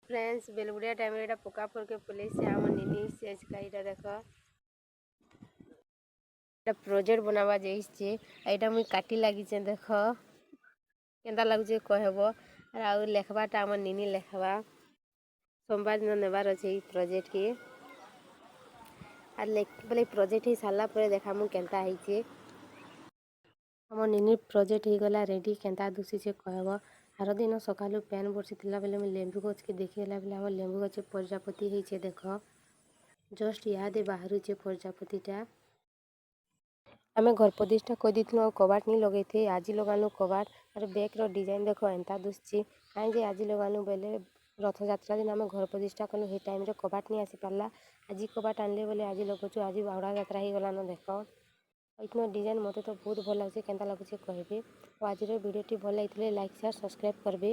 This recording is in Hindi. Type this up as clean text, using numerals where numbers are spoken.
फ्रेंड्स बेलगुड़िया टाइम रे पका के पुलिस से आम निनी से इसका देख प्रोजेक्ट बनावा जाइए यहाँ मुझे काटी लगी देख केन्ता लगुचे कहब आउ लेखबाटा आम निनी लेखबा सोमवार दिन नेबार अच्छे प्रोजेक्ट के बोले प्रोजेक्ट हो सारा पर देखा मुझे केन्ता होइचे आम निनी प्रोजेक्ट हो गला रेडी केन्ता दुसी से कहब आर दिन सकालू पैन बर्षी बेले मुझे लेंबू गच के देखला बेले आम लेंबू गच प्रजापति होइचे देख जस्ट इहादे बाहरुचे प्रजापतिटा आम घर प्रतिष्ठा कर दी कबाट नहीं लगे थे आज लगानु कबाट और बैग डिजाइन देख एंता दुसची कहीं आज लगानु बेले रथ यात्रा दिन आम घर प्रतिष्ठा कलु हे टाइम रे कबाट नहीं आसी पारा आज कबाट आनले बोले आज लगुचु आज बाहुड़ा यात्रा हो गलान देख इतना डिजाइन मत तो बहुत भल लगे केन्ता लगुचे कहबे आज वीडियो भल लगी लाइक शेयर सब्सक्राइब करबे।